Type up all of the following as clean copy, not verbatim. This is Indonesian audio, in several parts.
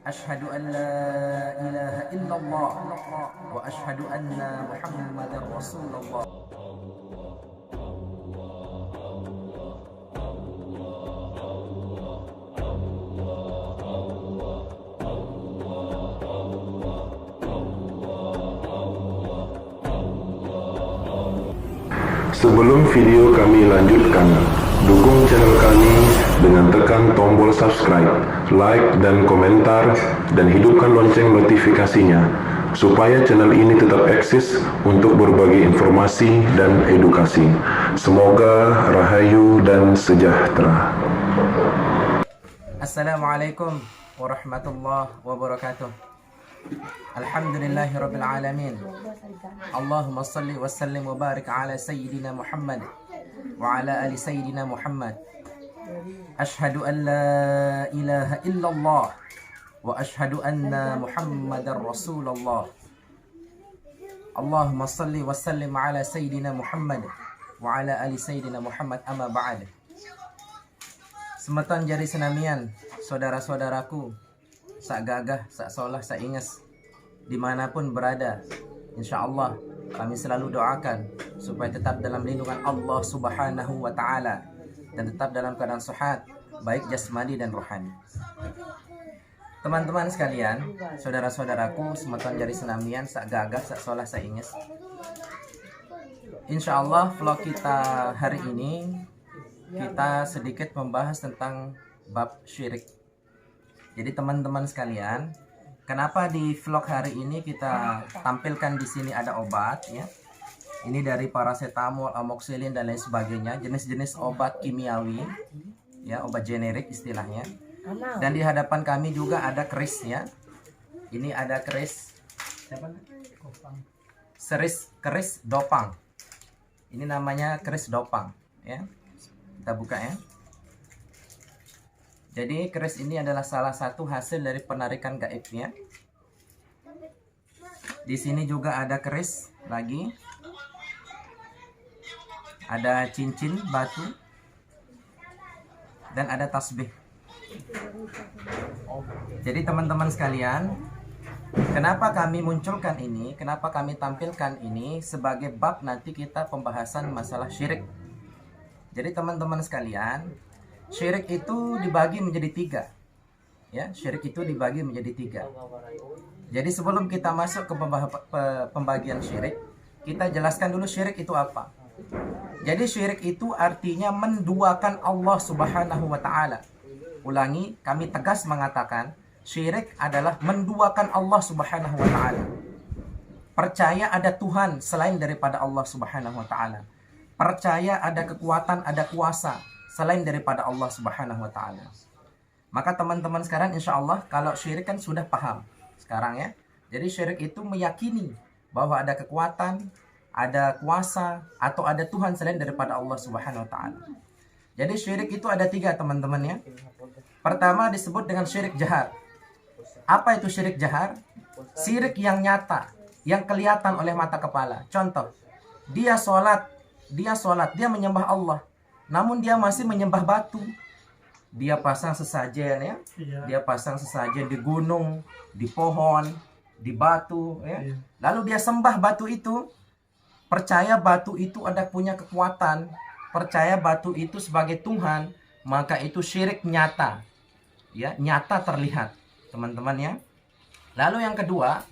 Asyhadu an la ilaha illallah wa asyhadu anna Muhammadar Rasulullah. Sebelum video kami lanjutkan, dukung channel kami dengan tekan tombol subscribe, like, dan komentar, dan hidupkan lonceng notifikasinya, supaya channel ini tetap eksis untuk berbagi informasi dan edukasi. Semoga rahayu dan sejahtera. Assalamualaikum warahmatullahi wabarakatuh. Alhamdulillahi rabbil alamin. Allahumma salli wa sallim wa barik ala sayyidina Muhammad wa ala ali sayyidina Muhammad. Ashhadu an la ilaha illallah wa ashhadu anna Muhammadar Rasulullah. Allahumma salli wa sallim ala sayyidina Muhammad wa ala ali sayyidina Muhammad, amma ba'd. Semeton jari senamian, saudara-saudaraku, sak gagah, sak solah, sak inges, dimanapun berada, insya Allah kami selalu doakan supaya tetap dalam lindungan Allah Subhanahu wa Ta'ala dan tetap dalam keadaan sehat, baik jasmani dan rohani. Teman-teman sekalian, saudara-saudaraku, semeton jari senamian, sak gagah, sak solah, sak inges, insya Allah vlog kita hari ini kita sedikit membahas tentang bab syirik. Jadi teman-teman sekalian, kenapa di vlog hari ini kita tampilkan di sini ada obat ya? Ini dari paracetamol, amoxicillin dan lain sebagainya, jenis-jenis obat kimiawi ya, obat generik istilahnya. Dan di hadapan kami juga ada keris ya. Ini ada keris keris dopang. Ini namanya keris dopang ya. Kita buka ya. Jadi keris ini adalah salah satu hasil dari penarikan gaibnya. Di sini juga ada keris lagi. Ada cincin batu dan ada tasbih. Jadi teman-teman sekalian, kenapa kami munculkan ini? Kenapa kami tampilkan ini sebagai bab nanti kita pembahasan masalah syirik. Jadi teman-teman sekalian, syirik itu dibagi menjadi tiga. Ya, syirik itu dibagi menjadi tiga. Jadi sebelum kita masuk ke pembagian syirik, kita jelaskan dulu syirik itu apa. Jadi syirik itu artinya menduakan Allah Subhanahu wa Ta'ala. Ulangi, kami tegas mengatakan, syirik adalah menduakan Allah Subhanahu wa Ta'ala. Percaya ada Tuhan selain daripada Allah Subhanahu wa Ta'ala. Percaya ada kekuatan, ada kuasa selain daripada Allah Subhanahu wa Ta'ala. Maka teman-teman sekarang insya Allah kalau syirik kan sudah paham sekarang ya. Jadi syirik itu meyakini bahwa ada kekuatan, ada kuasa, atau ada Tuhan selain daripada Allah Subhanahu wa Ta'ala. Jadi syirik itu ada tiga teman-teman ya. Pertama disebut dengan syirik jahar. Apa itu syirik jahar? Syirik yang nyata, yang kelihatan oleh mata kepala. Contoh, dia sholat, dia menyembah Allah, namun dia masih menyembah batu. Dia pasang sesajen ya. Dia pasang sesajen di gunung, di pohon, di batu ya. Lalu dia sembah batu itu. Percaya batu itu ada punya kekuatan, percaya batu itu sebagai Tuhan, maka itu syirik nyata. Ya, nyata terlihat, teman-teman ya. Lalu yang kedua,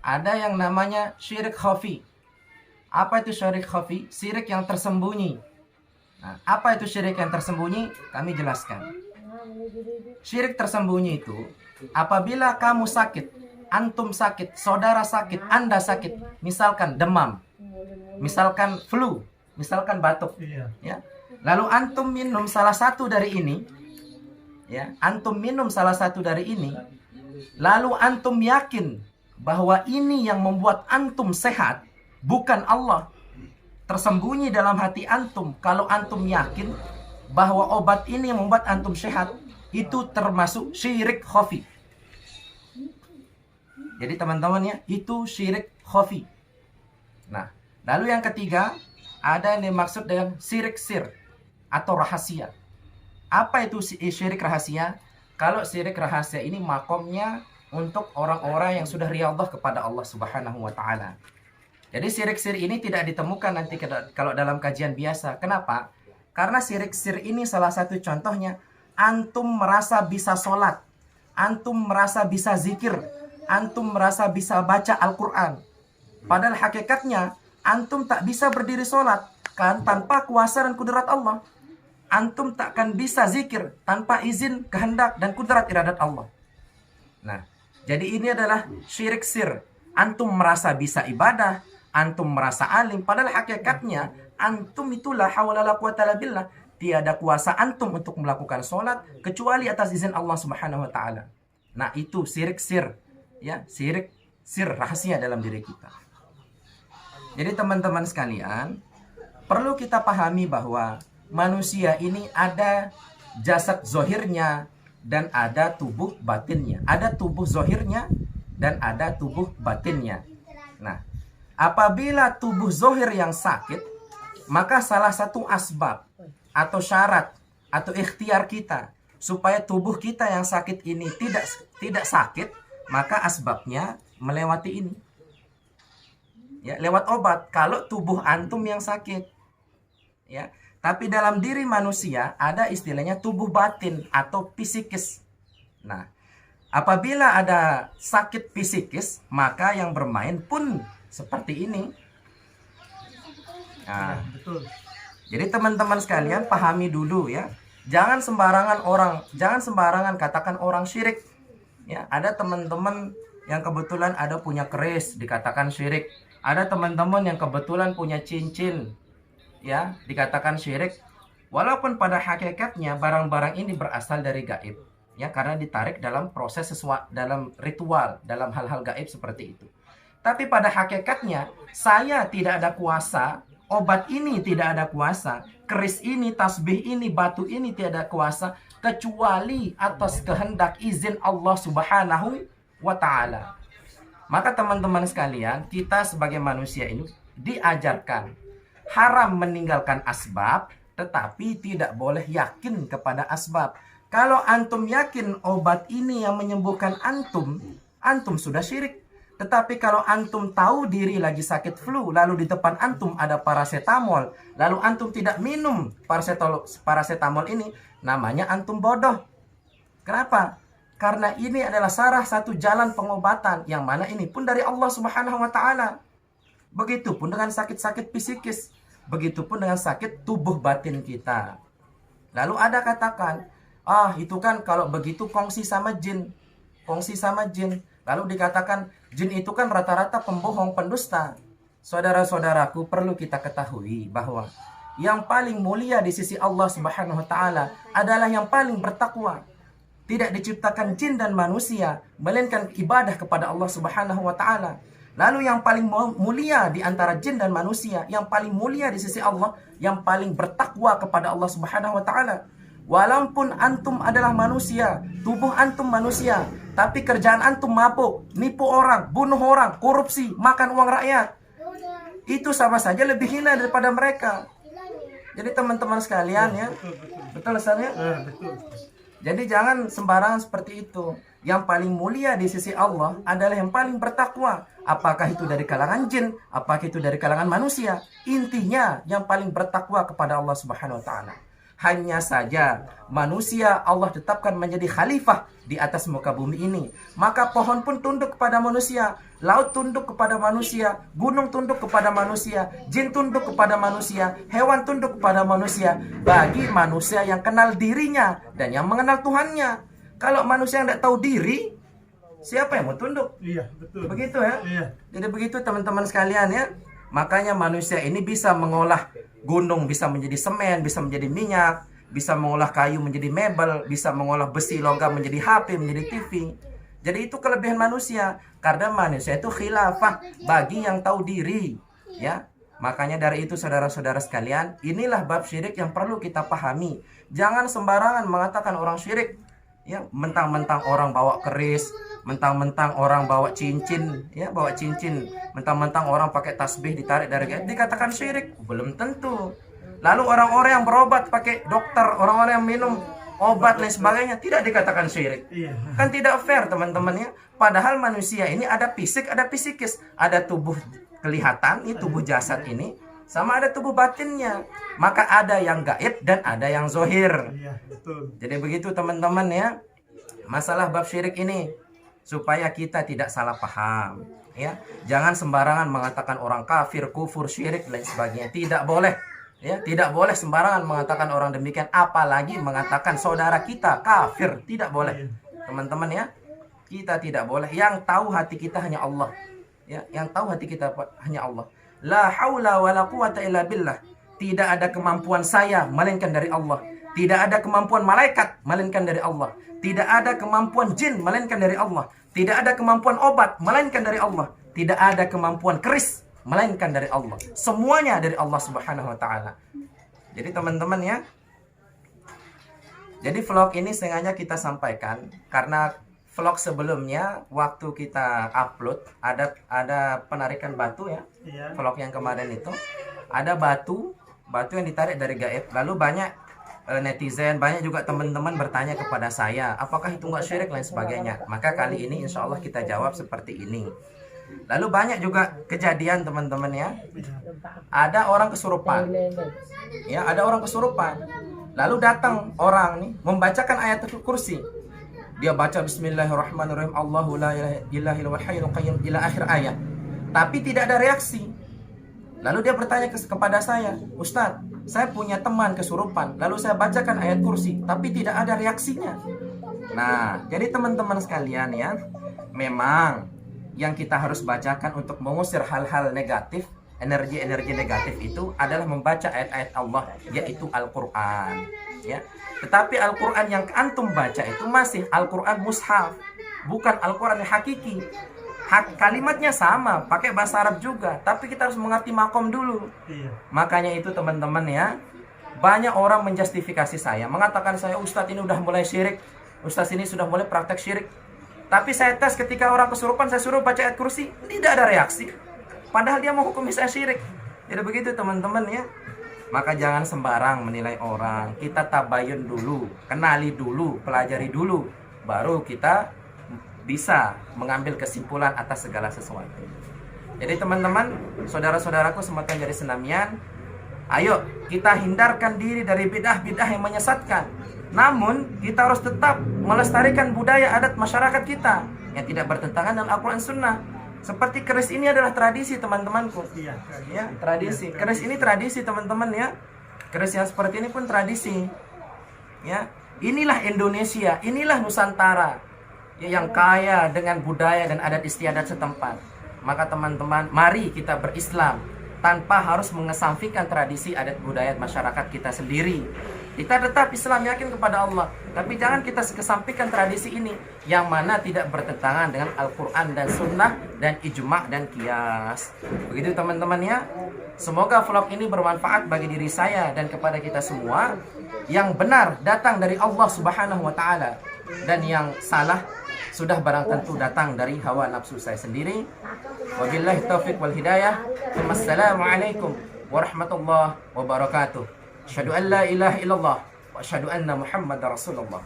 ada yang namanya syirik khafi. Apa itu syirik khafi? Syirik yang tersembunyi. Nah, apa itu syirik yang tersembunyi? Kami jelaskan. Syirik tersembunyi itu apabila kamu sakit, antum sakit, saudara sakit, Anda sakit, misalkan demam, misalkan flu, misalkan batuk, ya. Lalu antum minum salah satu dari ini, ya, antum minum salah satu dari ini, lalu antum yakin bahwa ini yang membuat antum sehat, bukan Allah. Tersembunyi dalam hati antum, kalau antum yakin bahwa obat ini yang membuat antum sehat, itu termasuk syirik khafi. Jadi teman-teman ya, itu syirik khafi. Nah, lalu yang ketiga, ada yang dimaksud dengan syirik sir atau rahasia. Apa itu syirik rahasia? kalau syirik rahasia ini makomnya untuk orang-orang yang sudah riyadhah kepada Allah Subhanahu wa taala. Jadi syirik-syirik ini tidak ditemukan nanti kalau dalam kajian biasa. Kenapa? Karena syirik-syirik ini salah satu contohnya, antum merasa bisa sholat, antum merasa bisa zikir, antum merasa bisa baca Al-Quran. Padahal hakikatnya antum tak bisa berdiri sholat kan tanpa kuasa dan kudrat Allah. Antum takkan bisa zikir tanpa izin, kehendak, dan kudrat iradat Allah. Nah, jadi ini adalah syirik sir. Antum merasa bisa ibadah, antum merasa alim, padahal hakikatnya antum itulah hawla la quwata illa billah. Tiada kuasa antum untuk melakukan sholat kecuali atas izin Allah Subhanahu wa taala. Nah, itu syirik sir. Ya, syirik sir rahasia dalam diri kita. Jadi teman-teman sekalian, perlu kita pahami bahwa manusia ini ada jasad zohirnya dan ada tubuh batinnya. Ada tubuh zohirnya dan ada tubuh batinnya. Nah, apabila tubuh zohir yang sakit, maka salah satu asbab atau syarat atau ikhtiar kita supaya tubuh kita yang sakit ini tidak sakit, maka asbabnya melewati ini. Ya, lewat obat kalau tubuh antum yang sakit. Ya. Tapi dalam diri manusia ada istilahnya tubuh batin atau psikis. Nah, apabila ada sakit psikis, maka yang bermain pun seperti ini. Nah, betul. Jadi teman-teman sekalian pahami dulu ya. Jangan sembarangan katakan orang syirik. Ya, ada teman-teman yang kebetulan ada punya keris dikatakan syirik. Ada teman-teman yang kebetulan punya cincin, ya, dikatakan syirik. Walaupun pada hakikatnya barang-barang ini berasal dari gaib, ya, karena ditarik dalam proses dalam ritual, dalam hal-hal gaib seperti itu. Tapi pada hakikatnya saya tidak ada kuasa, obat ini tidak ada kuasa, keris ini, tasbih ini, batu ini tidak ada kuasa kecuali atas kehendak izin Allah Subhanahu wa taala. Maka teman-teman sekalian, kita sebagai manusia ini diajarkan haram meninggalkan asbab, tetapi tidak boleh yakin kepada asbab. Kalau antum yakin obat ini yang menyembuhkan antum, antum sudah syirik. Tetapi kalau antum tahu diri lagi sakit flu, lalu di depan antum ada paracetamol, lalu antum tidak minum paracetamol ini, namanya antum bodoh. Kenapa? Karena ini adalah salah satu jalan pengobatan, yang mana ini pun dari Allah Subhanahu wa taala. Begitupun dengan sakit-sakit psikis, begitupun dengan sakit tubuh batin kita. Lalu ada katakan, itu kan kalau begitu kongsi sama jin. Kongsi sama jin. Lalu dikatakan, jin itu kan rata-rata pembohong, pendusta. Saudara-saudaraku, perlu kita ketahui bahwa yang paling mulia di sisi Allah Subhanahu wa taala adalah yang paling bertakwa. Tidak diciptakan jin dan manusia, melainkan ibadah kepada Allah Subhanahu wa taala. Lalu yang paling mulia di antara jin dan manusia, yang paling mulia di sisi Allah, yang paling bertakwa kepada Allah Subhanahu wa taala. Walaupun antum adalah manusia, tubuh antum manusia, tapi kerjaan antum mabuk, nipu orang, bunuh orang, korupsi, makan uang rakyat, itu sama saja lebih hina daripada mereka. Jadi teman-teman sekalian ya, betul ya? Betul. Jadi jangan sembarangan seperti itu. Yang paling mulia di sisi Allah adalah yang paling bertakwa. Apakah itu dari kalangan jin, apakah itu dari kalangan manusia, intinya yang paling bertakwa kepada Allah Subhanahu wa taala. Hanya saja manusia Allah tetapkan menjadi khalifah di atas muka bumi ini. Maka pohon pun tunduk kepada manusia, laut tunduk kepada manusia, gunung tunduk kepada manusia, jin tunduk kepada manusia, hewan tunduk kepada manusia. Bagi manusia yang kenal dirinya dan yang mengenal Tuhannya. Kalau manusia yang tidak tahu diri, siapa yang mau tunduk? Iya, betul. Begitu ya? Iya. Jadi begitu teman-teman sekalian ya. Makanya manusia ini bisa mengolah gunung bisa menjadi semen, bisa menjadi minyak, bisa mengolah kayu menjadi mebel, bisa mengolah besi logam menjadi HP, menjadi TV. Jadi itu kelebihan manusia, karena manusia itu khilafah bagi yang tahu diri, ya. Makanya dari itu saudara-saudara sekalian, inilah bab syirik yang perlu kita pahami. Jangan sembarangan mengatakan orang syirik, ya. Mentang-mentang orang bawa keris, mentang-mentang orang bawa cincin, ya, bawa cincin, mentang-mentang orang pakai tasbih ditarik dari gaib dikatakan syirik, belum tentu. Lalu orang-orang yang berobat pakai dokter, orang-orang yang minum obat dan sebagainya, tidak dikatakan syirik. Kan tidak fair teman-teman ya. Padahal manusia ini ada fisik, ada psikis, ada tubuh kelihatan, ini tubuh jasad ini, sama ada tubuh batinnya. Maka ada yang gaib dan ada yang zohir. Jadi begitu teman-teman ya, masalah bab syirik ini, supaya kita tidak salah paham ya. Jangan sembarangan mengatakan orang kafir, kufur, syirik dan sebagainya. Tidak boleh ya, tidak boleh sembarangan mengatakan orang demikian, apalagi mengatakan saudara kita kafir. Tidak boleh teman-teman ya. Kita tidak boleh. Yang tahu hati kita hanya Allah ya, yang tahu hati kita hanya Allah. La haula wala quwata illa billah. Tidak ada kemampuan saya melainkan dari Allah. Tidak ada kemampuan malaikat melainkan dari Allah. Tidak ada kemampuan jin melainkan dari Allah. Tidak ada kemampuan obat melainkan dari Allah. Tidak ada kemampuan keris melainkan dari Allah. Semuanya dari Allah Subhanahu wa taala. Jadi teman-teman ya. Jadi vlog ini sengaja kita sampaikan karena vlog sebelumnya waktu kita upload ada penarikan batu ya. Vlog yang kemarin itu ada batu yang ditarik dari gaib. Lalu banyak netizen, banyak juga teman-teman bertanya kepada saya, apakah itu nggak syirik lain sebagainya. Maka kali ini insya Allah kita jawab seperti ini. Lalu banyak juga kejadian teman-teman ya, ada orang kesurupan ya, ada orang kesurupan, lalu datang orang nih membacakan ayat kursi. Dia baca bismillahirrahmanirrahim, Allahu la ilaha illa huwal hayyul qayyum ila akhir ayat, tapi tidak ada reaksi. Lalu dia bertanya kepada saya, Ustadz, saya punya teman kesurupan, lalu saya bacakan ayat kursi, tapi tidak ada reaksinya. Nah, jadi teman-teman sekalian ya, memang yang kita harus bacakan untuk mengusir hal-hal negatif, energi-energi negatif itu adalah membaca ayat-ayat Allah, yaitu Al-Quran ya. Tetapi Al-Quran yang antum baca itu masih Al-Quran mushaf, bukan Al-Quran yang hakiki. Kalimatnya sama, pakai bahasa Arab juga, tapi kita harus mengerti makom dulu. Makanya itu teman-teman ya, banyak orang menjustifikasi saya, mengatakan saya, Ustadz ini udah mulai syirik, Ustadz ini sudah mulai praktek syirik. Tapi saya tes ketika orang kesurupan, saya suruh baca ayat kursi, tidak ada reaksi. Padahal dia mau hukum saya syirik. Jadi begitu teman-teman ya. Maka jangan sembarang menilai orang. Kita tabayun dulu, kenali dulu, pelajari dulu, baru kita bisa mengambil kesimpulan atas segala sesuatu. Jadi teman-teman, saudara-saudaraku semacam jadi senamian, ayo kita hindarkan diri dari bidah-bidah yang menyesatkan. Namun kita harus tetap melestarikan budaya adat masyarakat kita yang tidak bertentangan dengan Al-Quran Sunnah. Seperti keris ini adalah tradisi teman-temanku. Ya, tradisi. Keris ini tradisi teman-teman ya. Keris yang seperti ini pun tradisi. Ya, inilah Indonesia, inilah Nusantara ya, yang kaya dengan budaya dan adat istiadat setempat. Maka teman-teman, mari kita berislam tanpa harus mengesampingkan tradisi adat budaya masyarakat kita sendiri. Kita tetap Islam, yakin kepada Allah, tapi jangan kita kesampingkan tradisi ini yang mana tidak bertentangan dengan Al-Quran dan Sunnah dan ijma' dan qiyas. Begitu teman-teman ya. Semoga vlog ini bermanfaat bagi diri saya dan kepada kita semua. Yang benar datang dari Allah Subhanahu wa Ta'ala, dan yang salah sudah barang tentu datang dari hawa nafsu saya sendiri. Wabillahi taufiq wal hidayah. Wassalamualaikum warahmatullahi wabarakatuh. Asyhadu an la ilaha illallah wa asyhadu anna Muhammadar Rasulullah.